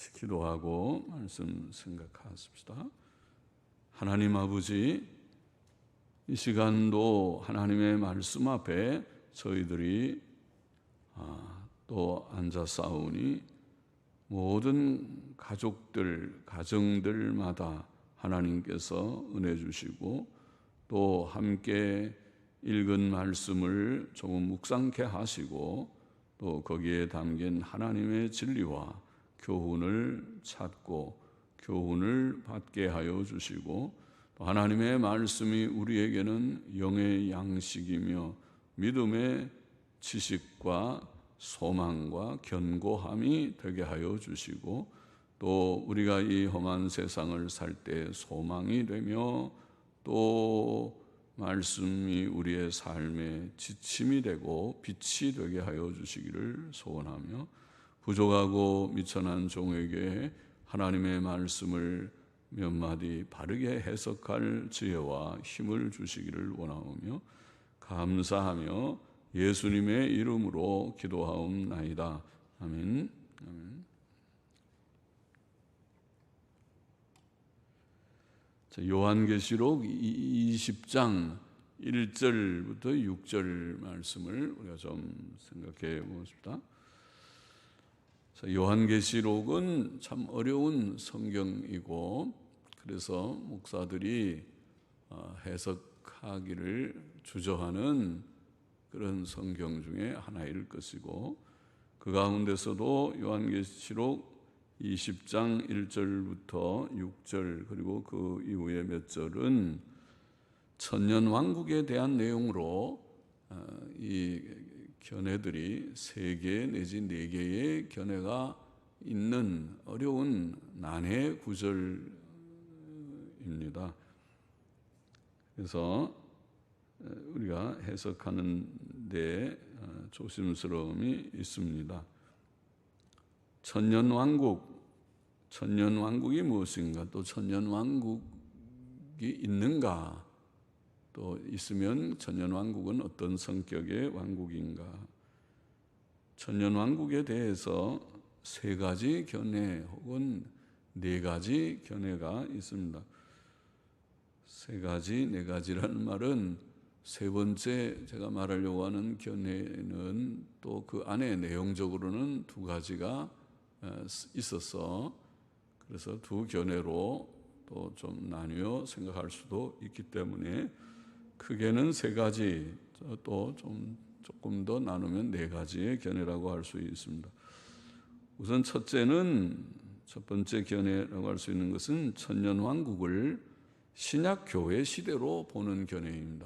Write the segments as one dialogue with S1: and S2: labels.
S1: 같이 기도하고 말씀 생각하십시다. 하나님 아버지, 이 시간도 하나님의 말씀 앞에 저희들이 또 앉아 싸우니 모든 가족들, 가정들마다 하나님께서 은혜 주시고 또 함께 읽은 말씀을 조금 묵상케 하시고 또 거기에 담긴 하나님의 진리와 교훈을 찾고 교훈을 받게 하여 주시고 또 하나님의 말씀이 우리에게는 영의 양식이며 믿음의 지식과 소망과 견고함이 되게 하여 주시고 또 우리가 이 험한 세상을 살 때 소망이 되며 또 말씀이 우리의 삶의 지침이 되고 빛이 되게 하여 주시기를 소원하며 부족하고 미천한 종에게 하나님의 말씀을 몇 마디 바르게 해석할 지혜와 힘을 주시기를 원하오며 감사하며 예수님의 이름으로 기도하옵나이다. 아멘. 아멘. 자, 요한계시록 20장 1절부터 6절 말씀을 우리가 좀 생각해 보십시다. 자, 요한계시록은 참 어려운 성경이고 그래서 목사들이 해석하기를 주저하는 그런 성경 중에 하나일 것이고 그 가운데서도 요한계시록 20장 1절부터 6절 그리고 그 이후에 몇 절은 천년왕국에 대한 내용으로 이 견해들이 3개 내지 4개의 견해가 있는 어려운 난해 구절입니다. 그래서 우리가 해석하는 데 조심스러움이 있습니다. 천년왕국이 무엇인가? 또 천년왕국이 있는가? 또 있으면 천년왕국은 어떤 성격의 왕국인가? 천년왕국에 대해서 3가지 견해 혹은 4가지 견해가 있습니다. 3가지, 4가지라는 말은 세 번째 제가 말하려고 하는 견해는 또 그 안에 내용적으로는 2가지가 있어서 그래서 2 견해로 또 좀 나뉘어 생각할 수도 있기 때문에 크게는 3가지 또 조금 더 나누면 4가지의 견해라고 할 수 있습니다. 우선 첫 번째 견해라고 할 수 있는 것은 천년왕국을 신약교회 시대로 보는 견해입니다.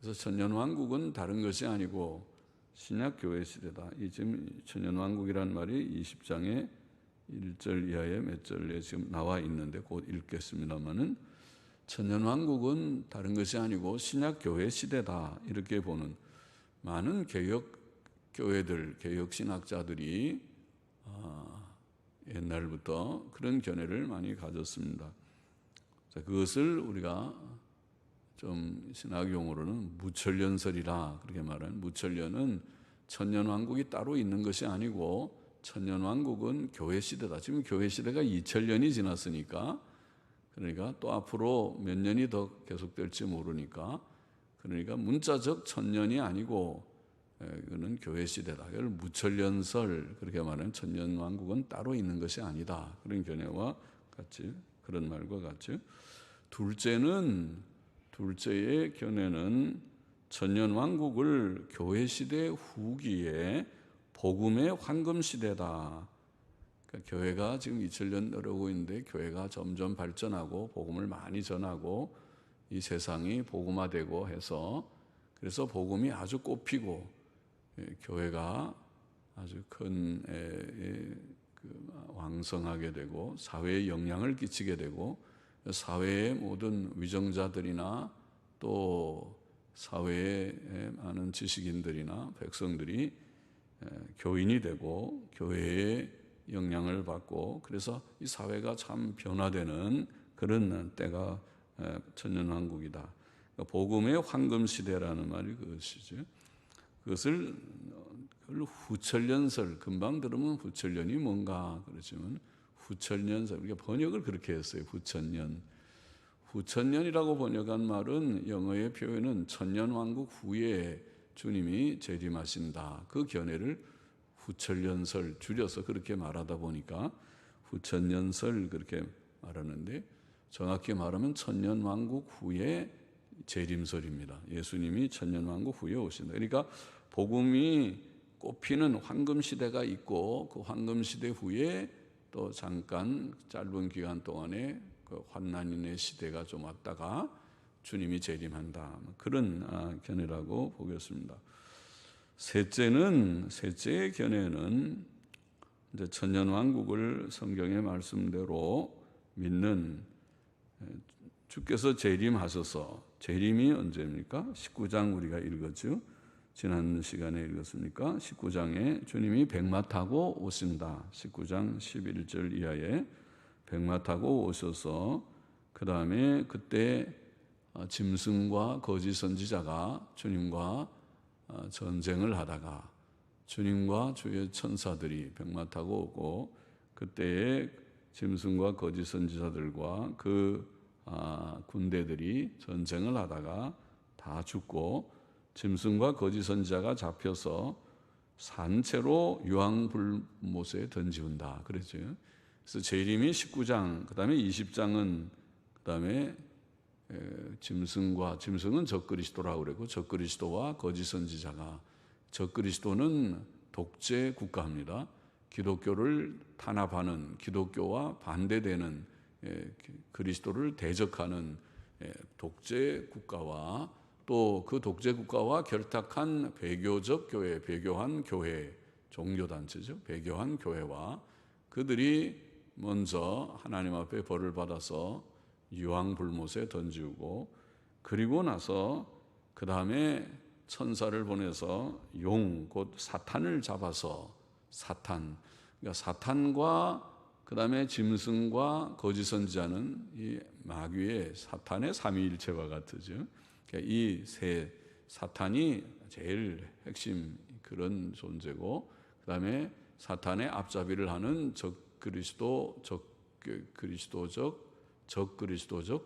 S1: 그래서 천년왕국은 다른 것이 아니고 신약교회 시대다. 이 지금 천년왕국이라는 말이 20장에 1절 이하의 몇 절에 지금 나와 있는데 곧 읽겠습니다만은 천년왕국은 다른 것이 아니고 신약교회 시대다. 이렇게 보는 많은 개혁교회들, 개혁신학자들이 옛날부터 그런 견해를 많이 가졌습니다. 자, 그것을 우리가 좀 신학용어로는 무천년설이라 그렇게 말하는 무천년은 천년왕국이 따로 있는 것이 아니고 천년왕국은 교회 시대다. 지금 교회 시대가 2000년이 지났으니까 그러니까 또 앞으로 몇 년이 더 계속될지 모르니까 그러니까 문자적 천년이 아니고 이거는 교회 시대다. 이걸 무천년설 그렇게 말하는 천년왕국은 따로 있는 것이 아니다. 그런 견해와 같이 그런 말과 같이 둘째의 견해는 천년왕국을 교회 시대 후기에 복음의 황금 시대다. 그러니까 교회가 지금 2000년 내려오고 있는데 교회가 점점 발전하고 복음을 많이 전하고 이 세상이 복음화되고 해서 그래서 복음이 아주 꽃피고 교회가 아주 큰 왕성하게 되고 사회에 영향을 끼치게 되고 사회의 모든 위정자들이나 또 사회의 많은 지식인들이나 백성들이 교인이 되고 교회의 영향을 받고 그래서 이 사회가 참 변화되는 그런 때가 천년왕국이다. 그러니까 복음의 황금시대라는 말이 그것이죠. 그걸 후천년설, 금방 들으면 후천년이 뭔가 그렇지만 후천년설. 우리가 번역을 그렇게 했어요. 후천년. 후천년이라고 번역한 말은 영어의 표현은 천년왕국 후에 주님이 재림하신다. 그 견해를 후천년설 줄여서 그렇게 말하다 보니까 후천년설 그렇게 말하는데, 정확히 말하면 천년왕국 후에 재림설입니다. 예수님이 천년왕국 후에 오신다. 그러니까 복음이 꽃피는 황금시대가 있고, 그 황금시대 후에 또 잠깐 짧은 기간 동안에 그 환난인의 시대가 좀 왔다가 주님이 재림한다. 그런 견해라고 보겠습니다. 셋째의 견해는 이제 천년왕국을 성경의 말씀대로 믿는, 주께서 재림하셔서, 재림이 언제입니까? 19장 우리가 읽었죠. 지난 시간에 읽었으니까 19장에 주님이 백마 타고 오신다. 19장 11절 이하에 백마 타고 오셔서 그 다음에 그때 짐승과 거짓 선지자가 주님과 전쟁을 하다가 주님과 주의 천사들이 백마 타고 오고, 그때에 짐승과 거짓 선지자들과 그 군대들이 전쟁을 하다가 다 죽고, 짐승과 거짓 선지자가 잡혀서 산채로 유황불못에 던지운다 그랬죠. 그래서 재림이 19장, 그 다음에 20장은 그 다음에 짐승은 적그리스도라고 그랬고, 적그리스도와 거짓 선지자가, 적그리스도는 독재 국가입니다. 기독교를 탄압하는, 기독교와 반대되는, 그리스도를 대적하는 독재 국가와 또 그 독재 국가와 결탁한 배교적 교회, 배교한 교회, 종교단체죠. 배교한 교회와 그들이 먼저 하나님 앞에 벌을 받아서 유황불못에 던지고, 그리고 나서 그 다음에 천사를 보내서 용, 곧 사탄을 잡아서 그러니까 사탄과 그 다음에 짐승과 거짓 선지자는 이 마귀의 사탄의 삼위일체와 같으죠. 그러니까 이 세 사탄이 제일 핵심 그런 존재고, 그 다음에 사탄의 앞잡이를 하는 적그리스도적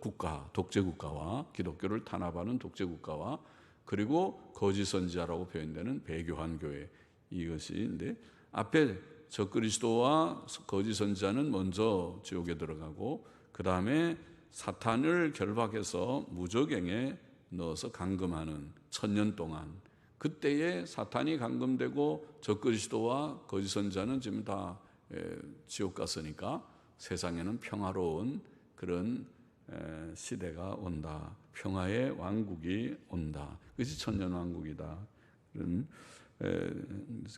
S1: 국가, 독재 국가와 기독교를 탄압하는 독재 국가와, 그리고 거짓 선지자라고 표현되는 배교한 교회, 이것인데, 앞에 적그리스도와 거짓 선지자는 먼저 지옥에 들어가고, 그 다음에 사탄을 결박해서 무저갱에 넣어서 감금하는 천년 동안, 그때에 사탄이 감금되고 적그리스도와 거짓 선지자는 지금 다 지옥 갔으니까 세상에는 평화로운 그런 시대가 온다. 평화의 왕국이 온다. 그것이 천년왕국이다. 그런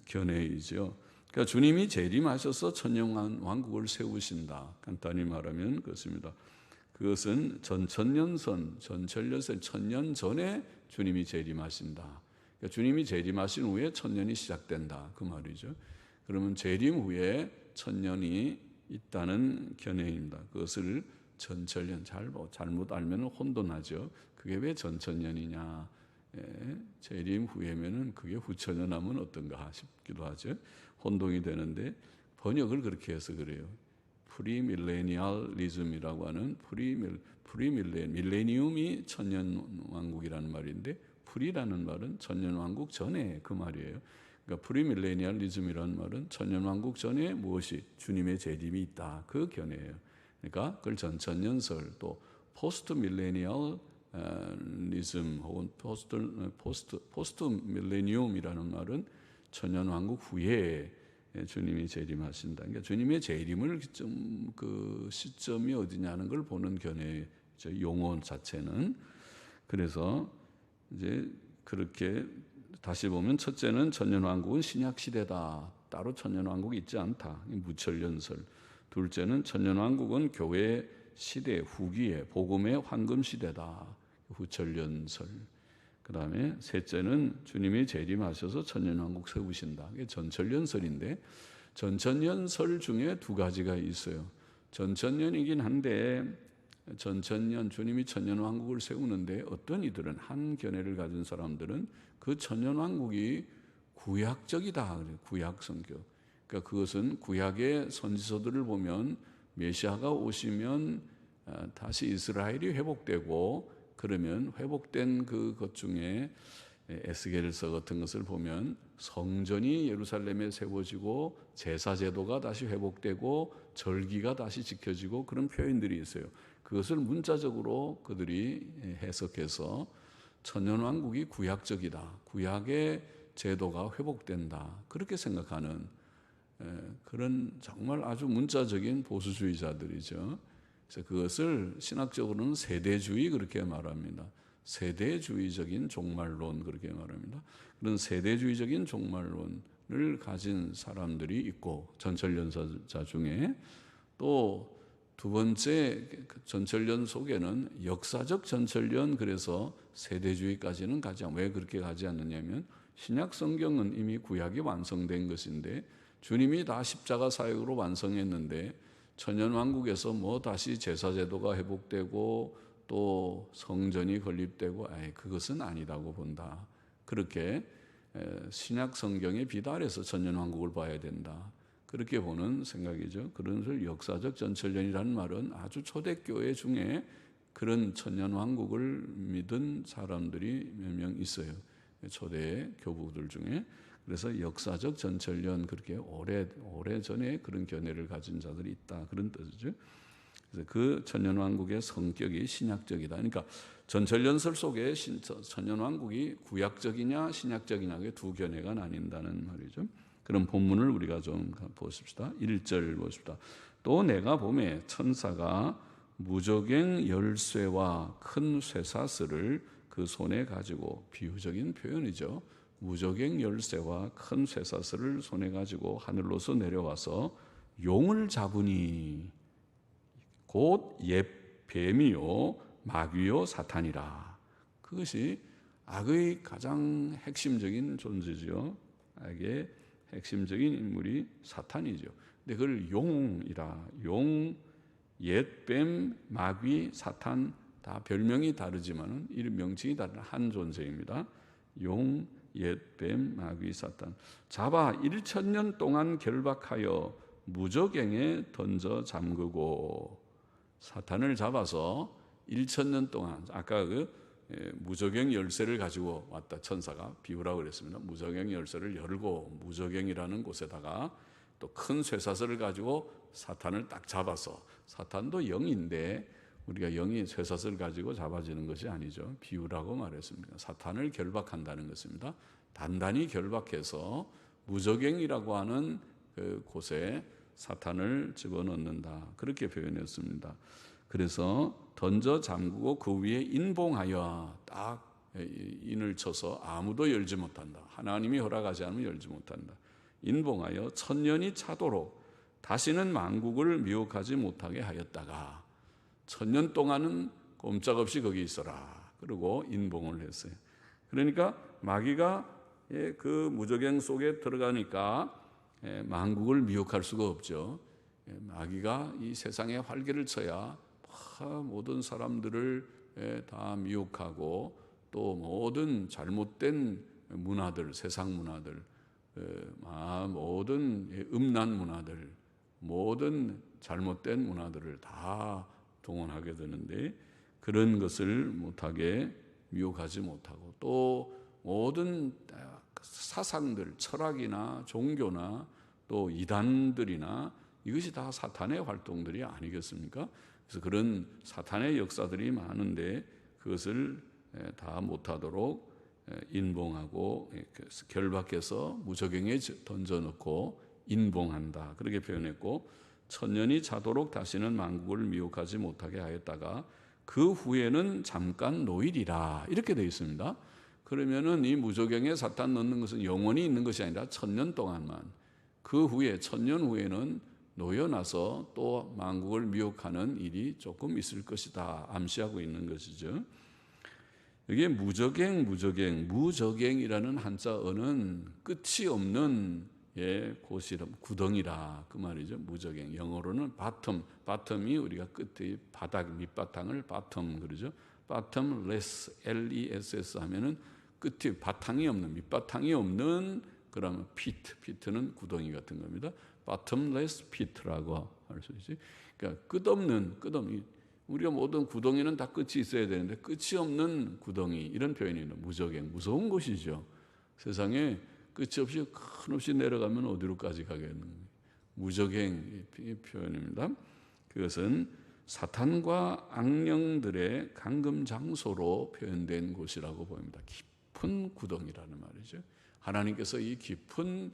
S1: 견해이죠. 그러니까 주님이 재림하셔서 천년왕국을 세우신다. 간단히 말하면 그렇습니다. 그것은 전천년선, 천년 전에 주님이 재림하신다. 그러니까 주님이 재림하신 후에 천년이 시작된다. 그 말이죠. 그러면 재림 후에 천년이 있다는 견해입니다. 그것을 전천년, 잘못 알면 혼돈하죠. 그게 왜 전천년이냐. 재림 후에면은 그게 후천년 하면 어떤가 싶기도 하죠. 혼동이 되는데 번역을 그렇게 해서 그래요. 프리밀레니얼리즘이라고 하는 밀레니움이 천년왕국이라는 말인데, 프리라는 말은 천년왕국 전에 그 말이에요. 그러니까 프리밀레니얼리즘이라는 말은 천년왕국 전에 무엇이 주님의 재림이 있다. 그 견해예요. 그러니까 그걸 전천년설, 또 포스트 밀레니얼 리즘 혹은 포스트 밀레니움이라는 말은 천년왕국 후에 주님이 재림하신다. 그러니까 주님의 재림을 그 시점이 어디냐는 걸 보는 견해죠. 용어 자체는. 그래서 이제 그렇게 다시 보면, 첫째는 천년왕국은 신약 시대다. 따로 천년왕국이 있지 않다. 무천년설. 둘째는 천년왕국은 교회 시대 후기에 복음의 황금 시대다. 후천년설. 그 다음에 셋째는 주님이 재림하셔서 천년왕국 세우신다. 이게 전천년설인데, 전천년설 중에 두 가지가 있어요. 전천년이긴 한데, 주님이 천년왕국을 세우는데 어떤 이들은, 한 견해를 가진 사람들은 그 천년왕국이 구약적이다. 구약 성경. 그러니까 그것은 구약의 선지서들을 보면 메시아가 오시면 다시 이스라엘이 회복되고, 그러면 회복된 그것 중에 에스겔서 같은 것을 보면 성전이 예루살렘에 세워지고 제사 제도가 다시 회복되고 절기가 다시 지켜지고 그런 표현들이 있어요. 그것을 문자적으로 그들이 해석해서 천년왕국이 구약적이다, 구약의 제도가 회복된다, 그렇게 생각하는 그런 정말 아주 문자적인 보수주의자들이죠. 그래서 그것을 신학적으로는 세대주의 그렇게 말합니다. 세대주의적인 종말론 그렇게 말합니다. 그런 세대주의적인 종말론을 가진 사람들이 있고, 전철연사 중에 또 두 번째 전철련 속에는 역사적 전철련, 그래서 세대주의까지는 가지 않고, 왜 그렇게 가지 않느냐면 신약 성경은 이미 구약이 완성된 것인데 주님이 다 십자가 사역으로 완성했는데 천년왕국에서 뭐 다시 제사제도가 회복되고 또 성전이 건립되고 그것은 아니라고 본다. 그렇게 신약 성경에 비달해서 천년왕국을 봐야 된다, 그렇게 보는 생각이죠. 그런 것을 역사적 전철련이라는 말은 아주 초대교회 중에 그런 천년왕국을 믿은 사람들이 몇 명 있어요. 초대 교부들 중에. 그래서 역사적 전철련, 그렇게 오래전에 그런 견해를 가진 자들이 있다, 그런 뜻이죠. 그래서 그 천년왕국의 성격이 신약적이다. 그러니까 전철연설 속에 천년왕국이 구약적이냐 신약적이냐, 두 견해가 나뉜다는 말이죠. 그런 본문을 우리가 좀 보십시다. 1절 보십시다. 또 내가 보매 천사가 무저갱 열쇠와 큰 쇠사슬을 그 손에 가지고, 비유적인 표현이죠. 무저갱 열쇠와 큰 쇠사슬을 손에 가지고 하늘로서 내려와서 용을 잡으니 곧 옛 뱀이요 마귀요 사탄이라. 그것이 악의 가장 핵심적인 존재죠. 악의 핵심적인 인물이 사탄이죠. 근데 그걸 용이라, 용, 옛뱀, 마귀, 사탄, 다 별명이 다르지만은 이름 명칭이 다른 한 존재입니다. 용, 옛뱀, 마귀, 사탄. 잡아 1000년 동안 결박하여 무저갱에 던져 잠그고. 사탄을 잡아서 1000년 동안, 아까 무저갱 열쇠를 가지고 왔다, 천사가 비유라고 그랬습니다. 무저갱 열쇠를 열고 무저갱이라는 곳에다가 또 큰 쇠사슬을 가지고 사탄을 딱 잡아서, 사탄도 영인데 우리가 영이 쇠사슬을 가지고 잡아지는 것이 아니죠. 비유라고 말했습니다. 사탄을 결박한다는 것입니다. 단단히 결박해서 무저갱이라고 하는 그 곳에 사탄을 집어넣는다, 그렇게 표현했습니다. 그래서 던져 잠그고 그 위에 인봉하여, 딱 인을 쳐서 아무도 열지 못한다, 하나님이 허락하지 않으면 열지 못한다. 인봉하여 1000년이 차도록 다시는 만국을 미혹하지 못하게 하였다가 1000년 동안은 꼼짝없이 거기 있어라, 그리고 인봉을 했어요. 그러니까 마귀가 그 무저갱 속에 들어가니까 만국을 미혹할 수가 없죠. 마귀가 이 세상에 활개를 쳐야 모든 사람들을 다 미혹하고 또 모든 잘못된 문화들, 세상 문화들, 모든 음란 문화들, 모든 잘못된 문화들을 다 동원하게 되는데, 그런 것을 못하게 미혹하지 못하고, 또 모든 사상들, 철학이나 종교나 또 이단들이나 이것이 다 사탄의 활동들이 아니겠습니까? 그래서 그런 사탄의 역사들이 많은데 그것을 다 못하도록 인봉하고 결박해서 무저갱에 던져놓고 인봉한다, 그렇게 표현했고, 1000년이 차도록 다시는 만국을 미혹하지 못하게 하였다가 그 후에는 잠깐 노일이라, 이렇게 되어 있습니다. 그러면은 이 무저갱에 사탄 넣는 것은 영원히 있는 것이 아니라 1000년 동안만, 그 후에 1000년 후에는 놓여나서 또 만국을 미혹하는 일이 조금 있을 것이다, 암시하고 있는 것이죠. 여기에 무저갱이라는 한자어는 끝이 없는 곳이라, 구덩이라, 그 말이죠. 무저갱, 영어로는 바텀이 우리가 끝에 바닥, 밑바탕을 바텀 그러죠. bottomless, less 하면은 끝이 바탕이 없는, 밑바탕이 없는, 그러면 pit는 구덩이 같은 겁니다. bottomless pit라고 할 수 있지. 그러니까 끝없는 우리가 모든 구덩이는 다 끝이 있어야 되는데 끝이 없는 구덩이, 이런 표현이에요. 무적행, 무서운 곳이죠. 세상에 끝이 없이 한없이 내려가면 어디로까지 가겠는 무적행 이 표현입니다. 그것은 사탄과 악령들의 감금 장소로 표현된 곳이라고 보입니다. 깊은 구덩이라는 말이죠. 하나님께서 이 깊은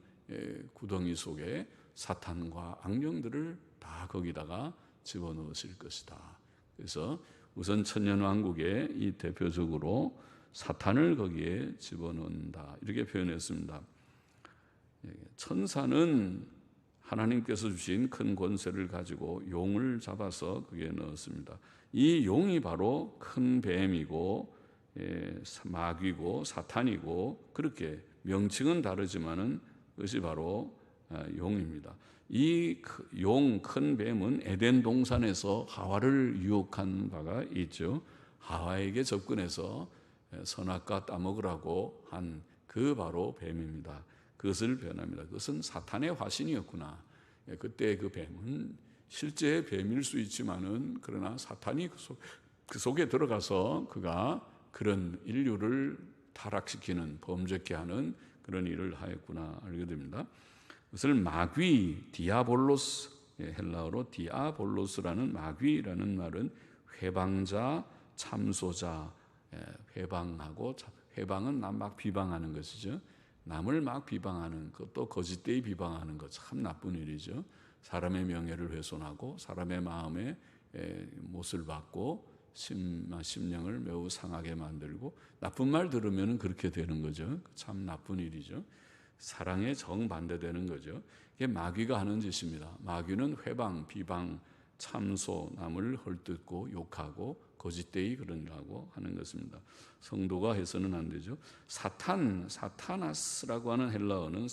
S1: 구덩이 속에 사탄과 악령들을 다 거기다가 집어넣으실 것이다. 그래서 우선 천년왕국에 이 대표적으로 사탄을 거기에 집어넣는다, 이렇게 표현했습니다. 천사는 하나님께서 주신 큰 권세를 가지고 용을 잡아서 거기에 넣었습니다. 이 용이 바로 큰 뱀이고 마귀고 사탄이고, 그렇게 명칭은 다르지만은 그것이 바로 용입니다. 이 용, 큰 뱀은 에덴 동산에서 하와를 유혹한 바가 있죠. 하와에게 접근해서 선악과 따먹으라고 한 그 바로 뱀입니다. 그것을 표현합니다. 그것은 사탄의 화신이었구나. 그때 그 뱀은 실제 뱀일 수 있지만은, 그러나 사탄이 그 속에 들어가서 그가 그런 인류를 타락시키는, 범죄케 하는 그런 일을 하였구나 알게 됩니다. 그것을 마귀, 디아볼로스, 헬라어로 디아볼로스라는 마귀라는 말은 회방자, 참소자, 회방하고, 회방은 남 막 비방하는 것이죠. 남을 막 비방하는 것, 또 거짓되이 비방하는 것, 참 나쁜 일이죠. 사람의 명예를 훼손하고 사람의 마음에 못을 받고 심령을 매우 상하게 만들고, 나쁜 말 들으면 그렇게 되는 거죠. 참 나쁜 일이죠. 사랑에 정반대되는 거죠. 이게 마귀가 하는 짓입니다. 마귀는 회방, 비방, 참소, 남을 헐뜯고 욕하고 거짓되이 그러려고 하는 것입니다. 성도가 해서는 안 되죠. 사타나스라고 하는 헬라어는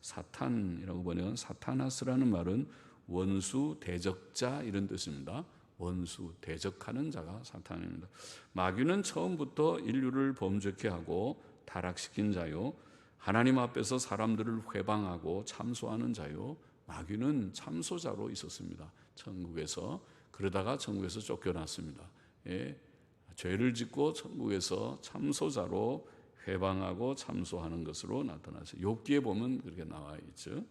S1: 사탄이라고 번역한 사타나스라는 말은 원수, 대적자, 이런 뜻입니다. 원수, 대적하는 자가 사탄입니다. 마귀는 처음부터 인류를 범죄케 하고 타락시킨 자요, 하나님 앞에서 사람들을 회방하고 참소하는 자요, 마귀는 참소자로 있었습니다. 천국에서. 그러다가 천국에서 쫓겨났습니다. 죄를 짓고 천국에서 참소자로 회방하고 참소하는 것으로 나타났어요. 욥기에 보면 그렇게 나와 있죠.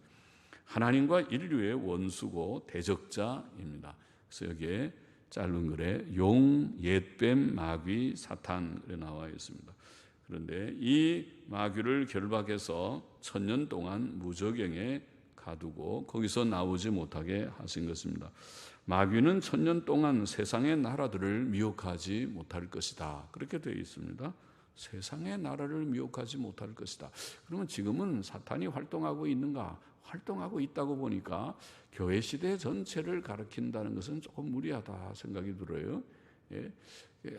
S1: 하나님과 인류의 원수고 대적자입니다. 그래서 여기에 짧은 글에 용, 옛뱀, 마귀, 사탄 그래 나와 있습니다. 그런데 이 마귀를 결박해서 1000년 동안 무저갱에 가두고 거기서 나오지 못하게 하신 것입니다. 마귀는 1000년 동안 세상의 나라들을 미혹하지 못할 것이다, 그렇게 되어 있습니다. 세상의 나라를 미혹하지 못할 것이다. 그러면 지금은 사탄이 활동하고 있는가? 활동하고 있다고 보니까 교회 시대 전체를 가리킨다는 것은 조금 무리하다 생각이 들어요.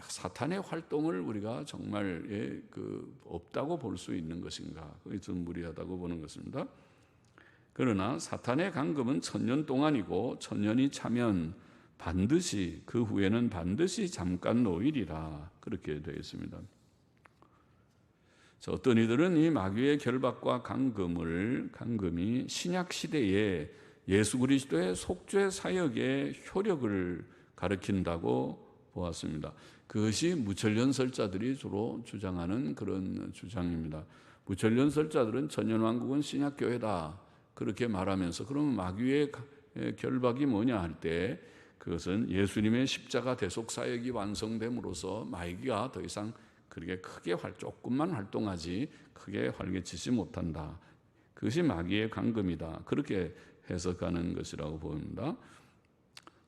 S1: 사탄의 활동을 우리가 정말 없다고 볼 수 있는 것인가? 그게 좀 무리하다고 보는 것입니다. 그러나 사탄의 간섭은 1000년 동안이고 1000년이 차면 반드시, 그 후에는 반드시 잠깐 노일이라, 그렇게 되어 있습니다. 어떤 이들은 이 마귀의 결박과 간금이 신약 시대에 예수 그리스도의 속죄 사역의 효력을 가리킨다고 보았습니다. 그것이 무천년설자들이 주로 주장하는 그런 주장입니다. 무천년설자들은 천년왕국은 신약교회다, 그렇게 말하면서, 그러면 마귀의 결박이 뭐냐 할 때, 그것은 예수님의 십자가 대속 사역이 완성됨으로써 마귀가 더 이상 그렇게 크게 조금만 활동하지 크게 활개치지 못한다. 그것이 마귀의 간금이다, 그렇게 해석하는 것이라고 보입니다.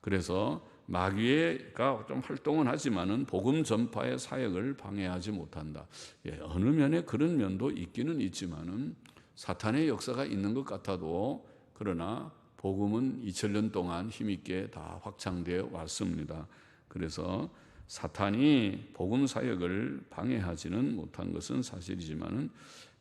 S1: 그래서 마귀가 좀 활동은 하지만은 복음 전파의 사역을 방해하지 못한다. 어느 면에 그런 면도 있기는 있지만은 사탄의 역사가 있는 것 같아도, 그러나 복음은 2000년 동안 힘있게 다 확장되어 왔습니다. 그래서 사탄이 복음 사역을 방해하지는 못한 것은 사실이지만은,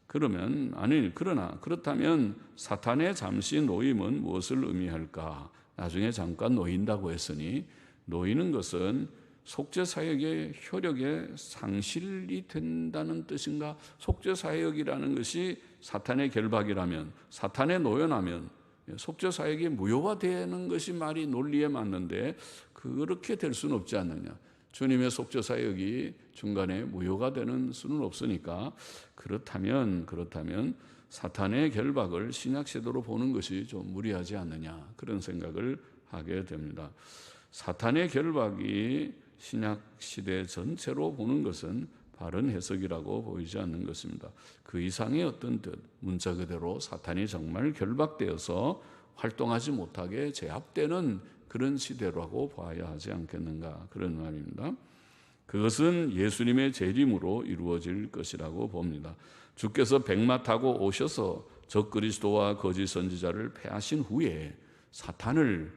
S1: 그러나 그렇다면 사탄의 잠시 노임은 무엇을 의미할까? 나중에 잠깐 놓인다고 했으니, 놓이는 것은 속죄사역의 효력의 상실이 된다는 뜻인가? 속죄사역이라는 것이 사탄의 결박이라면, 사탄의 노연하면 속죄 사역이 무효화되는 것이 말이 논리에 맞는데 그렇게 될 수는 없지 않느냐. 주님의 속죄 사역이 중간에 무효가 되는 수는 없으니까 그렇다면 사탄의 결박을 신약 시대로 보는 것이 좀 무리하지 않느냐, 그런 생각을 하게 됩니다. 사탄의 결박이 신약 시대 전체로 보는 것은 바른 해석이라고 보이지 않는 것입니다. 그 이상의 어떤 뜻, 문자 그대로 사탄이 정말 결박되어서 활동하지 못하게 제압되는 그런 시대라고 봐야 하지 않겠는가, 그런 말입니다. 그것은 예수님의 재림으로 이루어질 것이라고 봅니다. 주께서 백마 타고 오셔서 적그리스도와 거짓 선지자를 패하신 후에 사탄을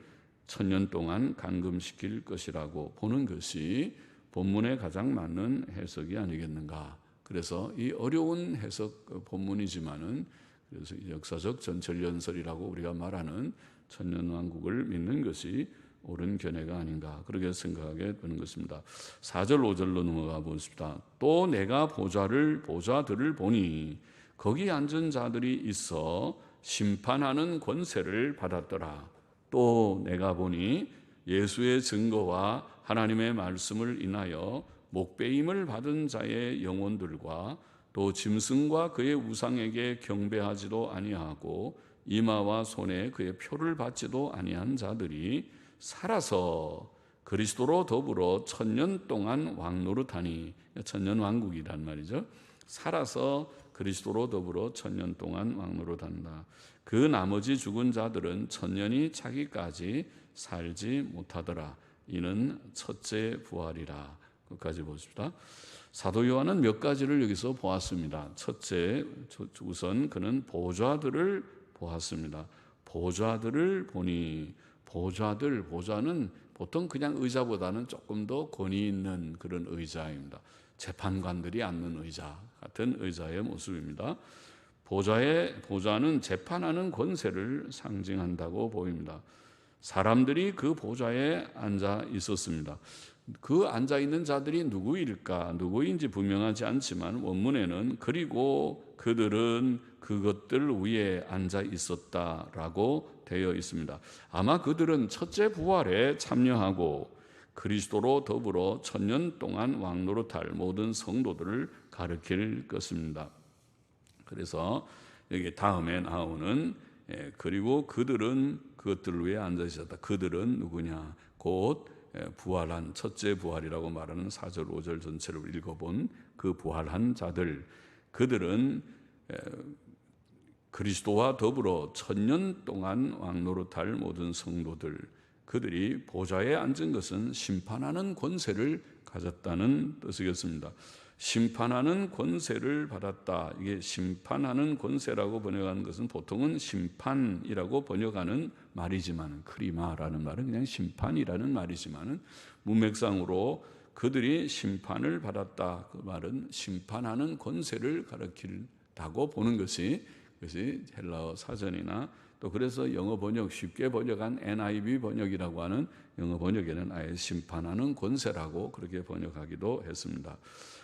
S1: 1000년 동안 감금시킬 것이라고 보는 것이 본문에 가장 맞는 해석이 아니겠는가. 그래서 이 어려운 해석 본문이지만은, 그래서 역사적 전철연설이라고 우리가 말하는 천년왕국을 믿는 것이 옳은 견해가 아닌가, 그렇게 생각하게 되는 것입니다. 4절 5절로 넘어가 보십시다. 또 내가 보좌들을 보니 거기 앉은 자들이 있어 심판하는 권세를 받았더라. 또 내가 보니 예수의 증거와 하나님의 말씀을 인하여 목배임을 받은 자의 영혼들과 또 짐승과 그의 우상에게 경배하지도 아니하고 이마와 손에 그의 표를 받지도 아니한 자들이 살아서 그리스도로 더불어 1000년 동안 왕노릇하니, 1000년 왕국이란 말이죠. 살아서 그리스도로 더불어 1000년 동안 왕노릇한다. 그 나머지 죽은 자들은 1000년이 차기까지 살지 못하더라. 이는 첫째 부활이라. 끝까지 보십시다. 사도 요한은 몇 가지를 여기서 보았습니다. 첫째, 우선 그는 보좌들을 보았습니다. 보좌들을 보니, 보좌는 보통 그냥 의자보다는 조금 더 권위 있는 그런 의자입니다. 재판관들이 앉는 의자 같은 의자의 모습입니다. 보좌는 재판하는 권세를 상징한다고 보입니다. 사람들이 그 보좌에 앉아 있었습니다. 그 앉아 있는 자들이 누구인지 분명하지 않지만 원문에는 그리고 그들은 그것들 위에 앉아 있었다라고 되어 있습니다. 아마 그들은 첫째 부활에 참여하고 그리스도로 더불어 1000년 동안 왕노릇할 모든 성도들을 가리킬 것입니다. 그래서 여기 다음에 나오는 그리고 그들은 그것들 위에 앉아 있었다. 그들은 누구냐? 곧 부활한 첫째 부활이라고 말하는 4절 5절 전체를 읽어본 그 부활한 자들, 그들은 그리스도와 더불어 1000년 동안 왕노릇할 모든 성도들, 그들이 보좌에 앉은 것은 심판하는 권세를 가졌다는 뜻이겠습니다. 심판하는 권세를 받았다. 이게 심판하는 권세라고 번역하는 것은 보통은 심판이라고 번역하는 말이지만, 크리마라는 말은 그냥 심판이라는 말이지만 문맥상으로 그들이 심판을 받았다, 그 말은 심판하는 권세를 가리킨다고 보는 것이 헬라어 사전이나 또 그래서 영어 번역 쉽게 번역한 NIV 번역이라고 하는 영어 번역에는 아예 심판하는 권세라고 그렇게 번역하기도 했습니다.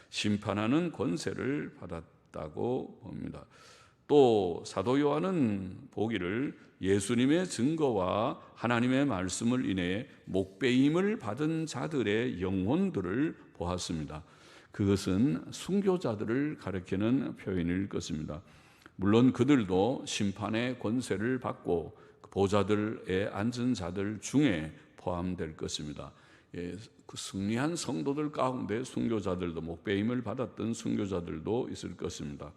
S1: 심판하는 권세를 받았다고 봅니다. 또 사도 요한은 보기를 예수님의 증거와 하나님의 말씀을 인해 목배임을 받은 자들의 영혼들을 보았습니다. 그것은 순교자들을 가리키는 표현일 것입니다. 물론 그들도 심판의 권세를 받고 보좌들에 앉은 자들 중에 포함될 것입니다. 그 승리한 성도들 가운데 순교자들도, 목배임을 받았던 순교자들도 있을 것입니다.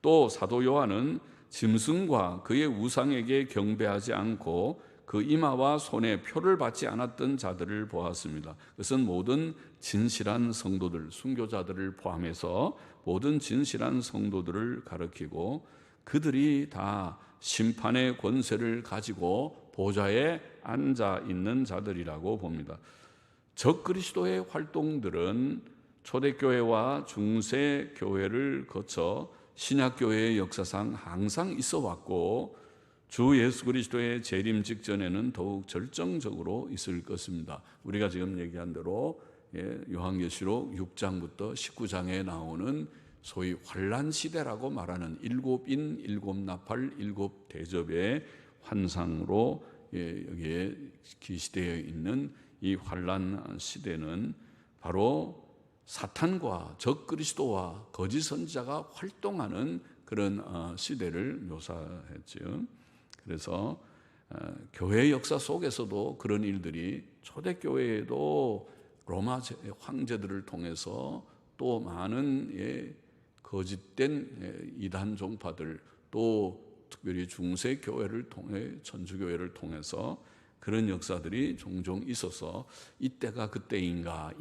S1: 또 사도 요한은 짐승과 그의 우상에게 경배하지 않고 그 이마와 손에 표를 받지 않았던 자들을 보았습니다. 그것은 모든 진실한 성도들, 순교자들을 포함해서 모든 진실한 성도들을 가리키고 그들이 다 심판의 권세를 가지고 보좌에 앉아 있는 자들이라고 봅니다. 적그리스도의 활동들은 초대교회와 중세교회를 거쳐 신약교회의 역사상 항상 있어 왔고 주 예수 그리스도의 재림 직전에는 더욱 절정적으로 있을 것입니다. 우리가 지금 얘기한 대로 요한계시록 6장부터 19장에 나오는 소위 환란 시대라고 말하는 일곱 나팔 일곱 대접의 환상으로 여기에 기시되어 있는 이 환란 시대는 바로 사탄과 적 그리스도와 거짓 선지자가 활동하는 그런 시대를 묘사했죠. 그래서 교회 역사 속에서도 그런 일들이 초대교회에도 로마 황제들을 통해서 또 많은 거짓된 이단 종파들, 또 특별히 중세 교회를 통해 천주교회를 통해서 그런 역사들이 종종 있어서 이때가 그때인가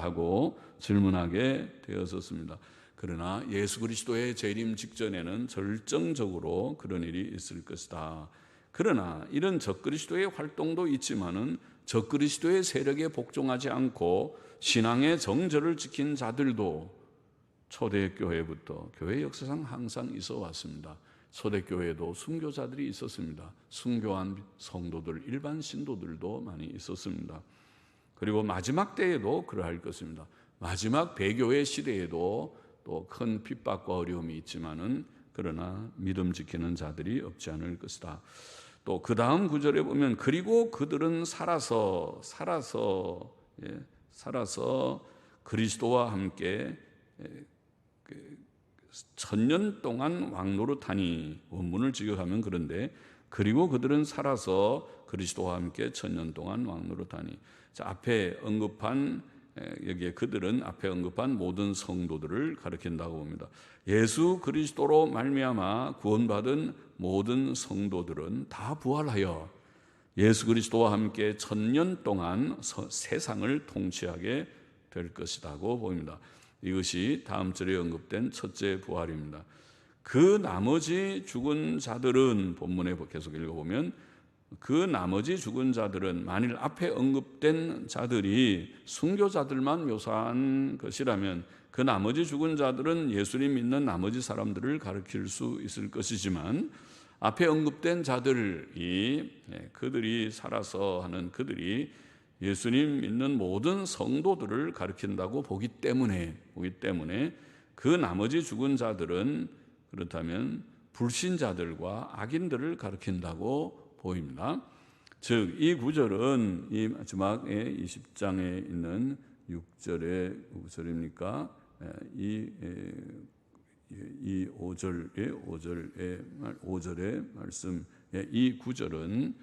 S1: 하고 질문하게 되었었습니다. 그러나 예수 그리스도의 재림 직전에는 절정적으로 그런 일이 있을 것이다. 그러나 이런 적그리스도의 활동도 있지만은 적그리스도의 세력에 복종하지 않고 신앙의 정절을 지킨 자들도 초대교회부터 교회 역사상 항상 있어 왔습니다. 초대교회에도 순교자들이 있었습니다. 순교한 성도들, 일반 신도들도 많이 있었습니다. 그리고 마지막 때에도 그러할 것입니다. 마지막 배교의 시대에도 또 큰 핍박과 어려움이 있지만은 그러나 믿음 지키는 자들이 없지 않을 것이다. 또 그 다음 구절에 보면 그리고 그들은 살아서 그리스도와 함께 1000년 동안 왕노릇하니, 원문을 직역하면 그런데 그리고 그들은 살아서 그리스도와 함께 1000년 동안 왕노릇하니. 자, 앞에 언급한 여기에 그들은 앞에 언급한 모든 성도들을 가리킨다고 봅니다. 예수 그리스도로 말미암아 구원받은 모든 성도들은 다 부활하여 예수 그리스도와 함께 1000년 동안 세상을 통치하게 될 것이라고 보입니다. 이것이 다음 절에 언급된 첫째 부활입니다. 그 나머지 죽은 자들은, 본문에 계속 읽어보면 그 나머지 죽은 자들은 만일 앞에 언급된 자들이 순교자들만 묘사한 것이라면 그 나머지 죽은 자들은 예수님 믿는 나머지 사람들을 가리킬 수 있을 것이지만 앞에 언급된 자들이, 그들이 살아서 하는 그들이 예수님 믿는 모든 성도들을 가리킨다고 보기 때문에 그 나머지 죽은 자들은 그렇다면 불신자들과 악인들을 가리킨다고 보입니다. 즉, 이 구절은 이 마지막에 20장에 있는 6절의 구절입니까? 이 5절의 말씀, 이 구절은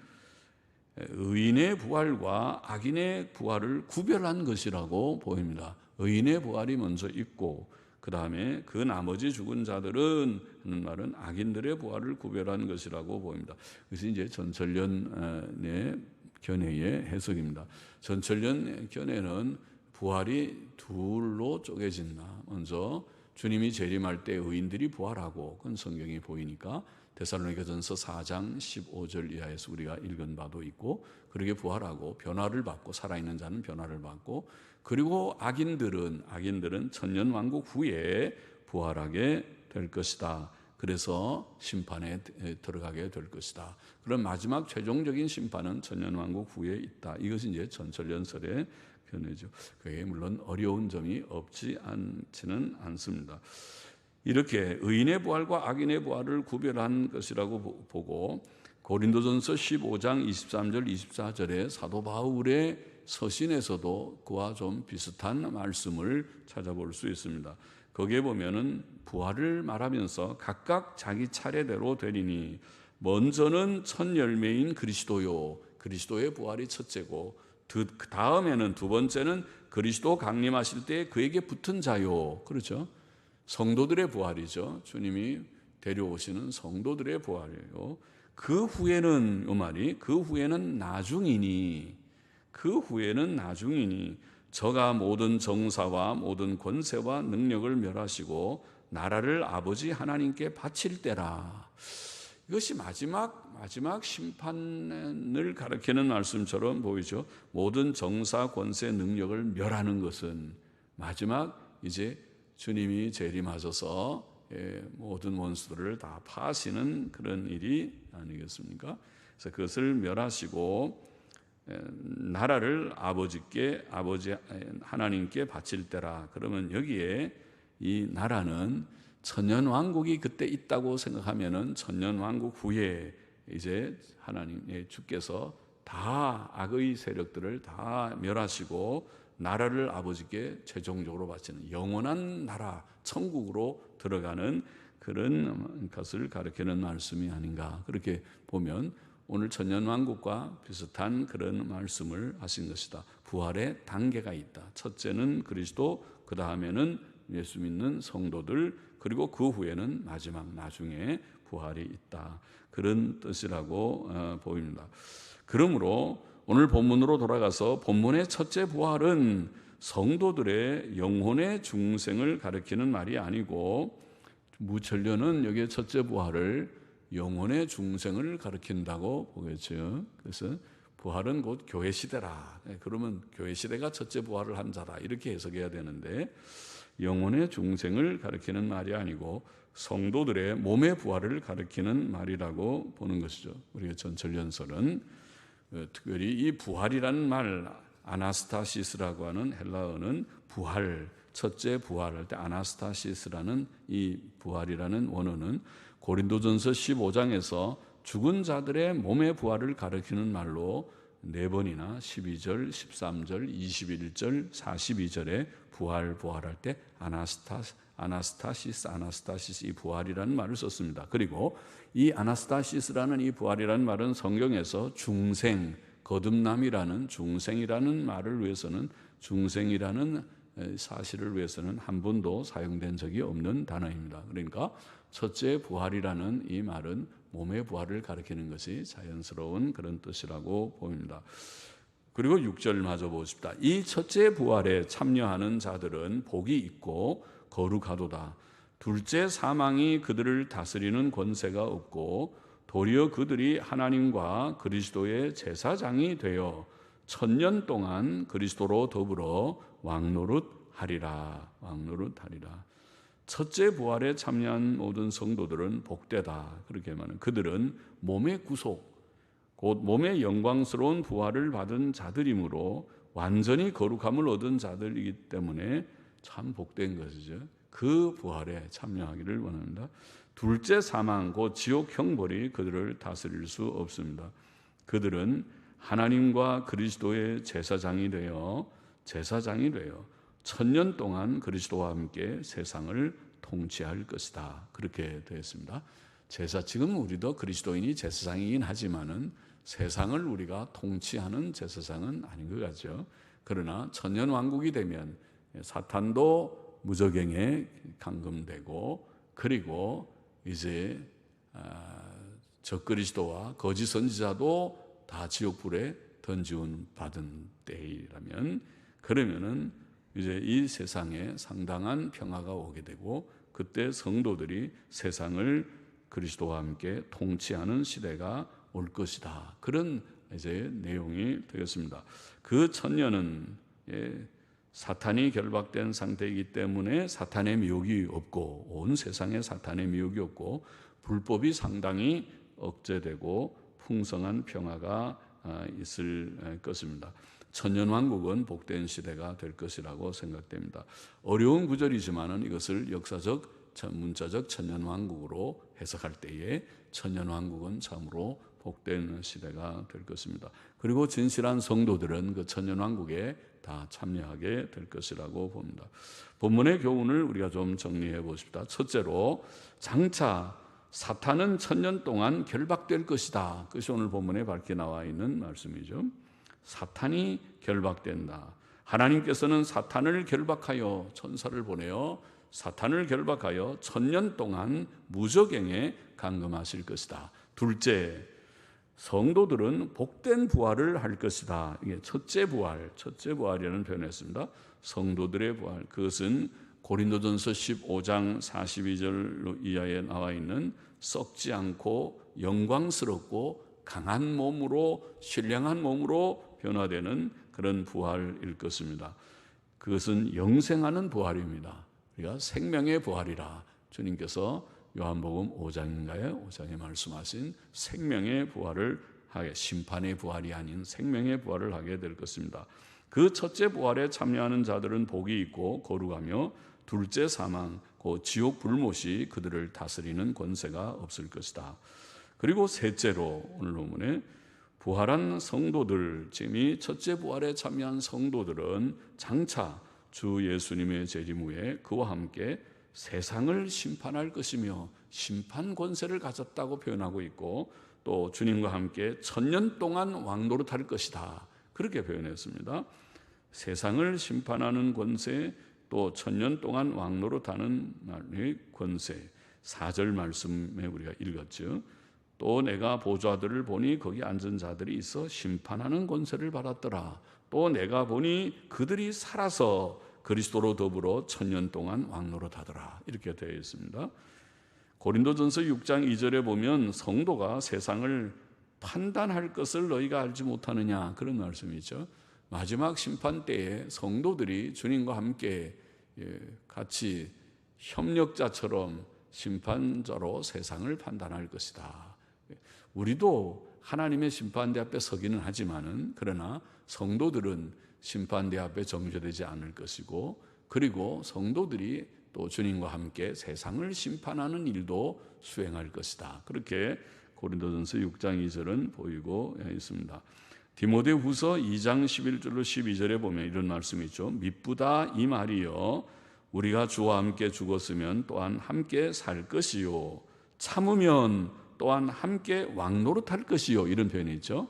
S1: 의인의 부활과 악인의 부활을 구별한 것이라고 보입니다. 의인의 부활이 먼저 있고 그 다음에 그 나머지 죽은 자들은 하는 말은 악인들의 부활을 구별한 것이라고 보입니다. 그것이 이제 전철련의 견해의 해석입니다. 전철련 견해는 부활이 둘로 쪼개진다. 먼저 주님이 재림할 때 의인들이 부활하고, 그건 성경이 보이니까 데살로니가전서 4장 15절 이하에서 우리가 읽은 바도 있고, 그렇게 부활하고 변화를 받고, 살아있는 자는 변화를 받고, 그리고 악인들은 천년왕국 후에 부활하게 될 것이다. 그래서 심판에 들어가게 될 것이다. 그런 마지막 최종적인 심판은 천년왕국 후에 있다. 이것이 이제 전철련설의 견해죠. 그게 물론 어려운 점이 없지 않지는 않습니다. 이렇게 의인의 부활과 악인의 부활을 구별한 것이라고 보고, 고린도전서 15장 23절 24절에 사도 바울의 서신에서도 그와 좀 비슷한 말씀을 찾아볼 수 있습니다. 거기에 보면은 부활을 말하면서 각각 자기 차례대로 되리니 먼저는 첫 열매인 그리스도요, 그리스도의 부활이 첫째고, 그 다음에는 두 번째는 그리스도 강림하실 때 그에게 붙은 자요. 그렇죠? 성도들의 부활이죠. 주님이 데려오시는 성도들의 부활이에요. 그 후에는, 이 말이 그 후에는 나중이니 저가 모든 정사와 모든 권세와 능력을 멸하시고 나라를 아버지 하나님께 바칠 때라. 이것이 마지막 심판을 가리키는 말씀처럼 보이죠. 모든 정사, 권세, 능력을 멸하는 것은 마지막 이제 주님이 재림하셔서 모든 원수들을 다 파하시는 그런 일이 아니겠습니까? 그래서 그것을 멸하시고 나라를 아버지 하나님께 바칠 때라. 그러면 여기에 이 나라는 천년왕국이 그때 있다고 생각하면은 천년왕국 후에 이제 하나님의 주께서 다 악의 세력들을 다 멸하시고 나라를 아버지께 최종적으로 바치는 영원한 나라 천국으로 들어가는 그런 것을 가리키는 말씀이 아닌가, 그렇게 보면 오늘 천년왕국과 비슷한 그런 말씀을 하신 것이다. 부활의 단계가 있다. 첫째는 그리스도, 그 다음에는 예수 믿는 성도들, 그리고 그 후에는 마지막 나중에 부활이 있다. 그런 뜻이라고 보입니다. 그러므로 오늘 본문으로 돌아가서 본문의 첫째 부활은 성도들의 영혼의 중생을 가리키는 말이 아니고, 무천년은 여기에 첫째 부활을 영혼의 중생을 가리킨다고 보겠죠. 그래서 부활은 곧 교회 시대라. 그러면 교회 시대가 첫째 부활을 한 자다, 이렇게 해석해야 되는데, 영혼의 중생을 가리키는 말이 아니고 성도들의 몸의 부활을 가리키는 말이라고 보는 것이죠. 우리가 전철연설은 특별히 이 부활이라는 말, 아나스타시스라고 하는 헬라어는 부활, 첫째 부활할 때 아나스타시스라는 이 부활이라는 원어는 고린도전서 15장에서 죽은 자들의 몸의 부활을 가리키는 말로 4번이나 12절, 13절, 21절, 42절에 부활할 때 아나스타시스 이 부활이라는 말을 썼습니다. 그리고 이 아나스타시스라는 이 부활이라는 말은 성경에서 중생, 거듭남이라는 중생이라는 말을 위해서는, 중생이라는 사실을 위해서는 한 번도 사용된 적이 없는 단어입니다. 그러니까 첫째 부활이라는 이 말은 몸의 부활을 가리키는 것이 자연스러운 그런 뜻이라고 보입니다. 그리고 6절 마저 보십시다. 이 첫째 부활에 참여하는 자들은 복이 있고 거룩하도다. 둘째 사망이 그들을 다스리는 권세가 없고 도리어 그들이 하나님과 그리스도의 제사장이 되어 1000년 동안 그리스도로 더불어 왕노릇하리라. 첫째 부활에 참여한 모든 성도들은 복되다. 그렇게 말하는, 그들은 몸의 구속, 곧 몸의 영광스러운 부활을 받은 자들이므로 완전히 거룩함을 얻은 자들이기 때문에 참 복된 것이죠. 그 부활에 참여하기를 원합니다. 둘째 사망, 곧 지옥 형벌이 그들을 다스릴 수 없습니다. 그들은 하나님과 그리스도의 제사장이 되어 1000년 동안 그리스도와 함께 세상을 통치할 것이다. 그렇게 되었습니다. 지금 우리도 그리스도인이 제사장이긴 하지만은 세상을 우리가 통치하는 제사장은 아닌 것 같죠. 그러나 천년왕국이 되면 사탄도 무저갱에 감금되고, 그리고 이제 적그리스도와 거짓 선지자도 다 지옥불에 던지운 받은 때이라면, 그러면은 이제 이 세상에 상당한 평화가 오게 되고, 그때 성도들이 세상을 그리스도와 함께 통치하는 시대가 올 것이다. 그런 이제 내용이 되었습니다. 그 1000년은 사탄이 결박된 상태이기 때문에 사탄의 미혹이 없고, 온 세상에 사탄의 미혹이 없고, 불법이 상당히 억제되고 풍성한 평화가 있을 것입니다. 천년왕국은 복된 시대가 될 것이라고 생각됩니다. 어려운 구절이지만은 이것을 역사적, 문자적 천년왕국으로 해석할 때에 천년왕국은 참으로 복된 시대가 될 것입니다. 그리고 진실한 성도들은 그 천년왕국에 다 참여하게 될 것이라고 봅니다. 본문의 교훈을 우리가 좀 정리해 보십시다. 첫째로, 장차 사탄은 1000년 동안 결박될 것이다. 그것이 오늘 본문에 밝게 나와 있는 말씀이죠. 사탄이 결박된다. 하나님께서는 사탄을 결박하여, 천사를 보내어 사탄을 결박하여 1000년 동안 무저갱에 감금하실 것이다. 둘째, 성도들은 복된 부활을 할 것이다. 이게 첫째 부활이라는 표현을 했습니다. 성도들의 부활, 그것은 고린도전서 15장 42절 이하에 나와 있는 썩지 않고 영광스럽고 강한 몸으로, 신령한 몸으로 변화되는 그런 부활일 것입니다. 그것은 영생하는 부활입니다. 우리가 생명의 부활이라 주님께서 요한복음 5장인가요? 5장에 말씀하신 생명의 부활을 하게, 심판의 부활이 아닌 생명의 부활을 하게 될 것입니다. 그 첫째 부활에 참여하는 자들은 복이 있고 거룩하며, 둘째 사망, 그 지옥 불못이 그들을 다스리는 권세가 없을 것이다. 그리고 셋째로 오늘 본문에 부활한 성도들, 지금 이 첫째 부활에 참여한 성도들은 장차 주 예수님의 재림 후에 그와 함께 세상을 심판할 것이며 심판 권세를 가졌다고 표현하고 있고, 또 주님과 함께 1000년 동안 왕노릇할 것이다, 그렇게 표현했습니다. 세상을 심판하는 권세, 또 1000년 동안 왕노릇하는 권세, 4절 말씀에 우리가 읽었죠. 또 내가 보좌들을 보니 거기 앉은 자들이 있어 심판하는 권세를 받았더라. 또 내가 보니 그들이 살아서 그리스도로 더불어 1000년 동안 왕노릇하더라, 이렇게 되어 있습니다. 고린도전서 6장 2절에 보면 성도가 세상을 판단할 것을 너희가 알지 못하느냐, 그런 말씀이죠. 마지막 심판 때에 성도들이 주님과 함께 같이 협력자처럼 심판자로 세상을 판단할 것이다. 우리도 하나님의 심판대 앞에 서기는 하지만은, 그러나 성도들은 심판대 앞에 정죄되지 않을 것이고, 그리고 성도들이 또 주님과 함께 세상을 심판하는 일도 수행할 것이다, 그렇게 고린도전서 6장 2절은 보이고 있습니다. 디모데후서 2장 11절로 12절에 보면 이런 말씀이 있죠. 미쁘다 이 말이여, 우리가 주와 함께 죽었으면 또한 함께 살 것이요, 참으면 또한 함께 왕노릇할 것이요, 이런 표현이 있죠.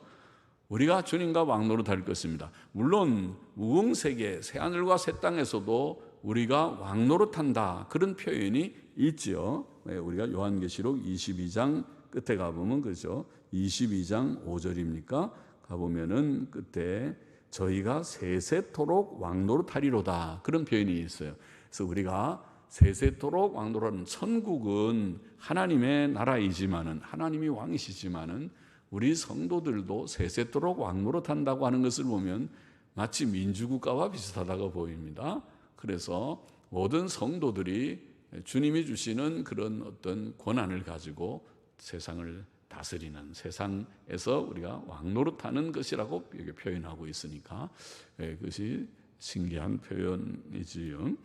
S1: 우리가 주님과 왕노릇할 것입니다. 물론 무궁세계 새하늘과 새 땅에서도 우리가 왕노릇한다, 그런 표현이 있죠. 우리가 요한계시록 22장 끝에 가보면, 그렇죠, 22장 5절입니까? 가보면은 그때 저희가 세세토록 왕노릇하리로다, 그런 표현이 있어요. 그래서 우리가 세세토록 왕노릇하는, 천국은 하나님의 나라이지만은, 하나님이 왕이시지만은 우리 성도들도 세세토록 왕노릇한다고 하는 것을 보면 마치 민주국가와 비슷하다고 보입니다. 그래서 모든 성도들이 주님이 주시는 그런 어떤 권한을 가지고 세상을 다스리는, 세상에서 우리가 왕노릇하는 것이라고 표현하고 있으니까 그것이 신기한 표현이지요.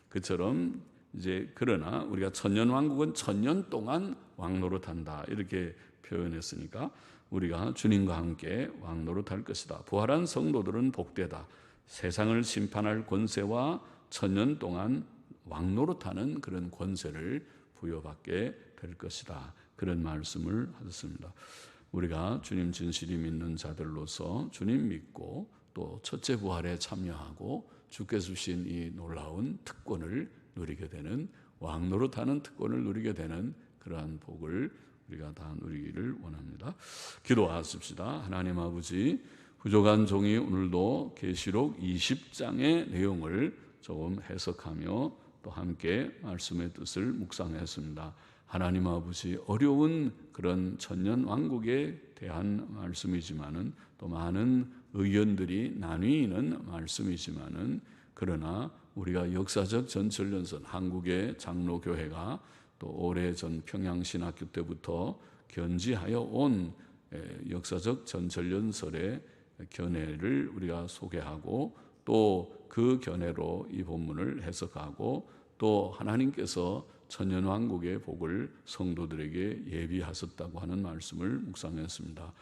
S1: 그처럼 이제 그러나 우리가 천년왕국은 1000년 동안 왕노릇한다, 이렇게 표현했으니까 우리가 주님과 함께 왕노릇할 것이다. 부활한 성도들은 복되다. 세상을 심판할 권세와 1000년 동안 왕노릇하는 그런 권세를 부여받게 될 것이다, 그런 말씀을 하셨습니다. 우리가 주님 진실히 믿는 자들로서 주님 믿고 또 첫째 부활에 참여하고 주께서 주신 이 놀라운 특권을 누리게 되는, 왕노릇하는 특권을 누리게 되는 그러한 복을 우리가 다 누리기를 원합니다. 기도하십시다. 하나님 아버지, 부족한 종이 오늘도 계시록 20장의 내용을 조금 해석하며 또 함께 말씀의 뜻을 묵상했습니다. 하나님 아버지, 어려운 그런 천년 왕국에 대한 말씀이지만은, 또 많은 의견들이 나뉘는 말씀이지만은, 그러나 우리가 역사적 전철연선, 한국의 장로교회가 또 오래전 평양신학교 때부터 견지하여 온 역사적 전철연설의 견해를 우리가 소개하고, 또 그 견해로 이 본문을 해석하고, 또 하나님께서 천년왕국의 복을 성도들에게 예비하셨다고 하는 말씀을 묵상했습니다.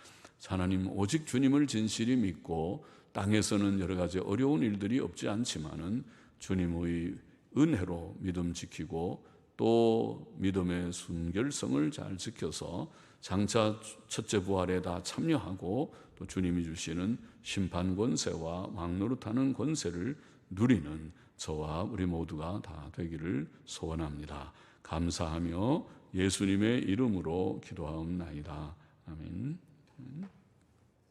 S1: 하나님, 오직 주님을 진실히 믿고 땅에서는 여러 가지 어려운 일들이 없지 않지만은 주님의 은혜로 믿음 지키고 또 믿음의 순결성을 잘 지켜서 장차 첫째 부활에 다 참여하고 또 주님이 주시는 심판 권세와 왕노릇하는 권세를 누리는 저와 우리 모두가 다 되기를 소원합니다. 감사하며 예수님의 이름으로 기도하옵나이다. 아멘.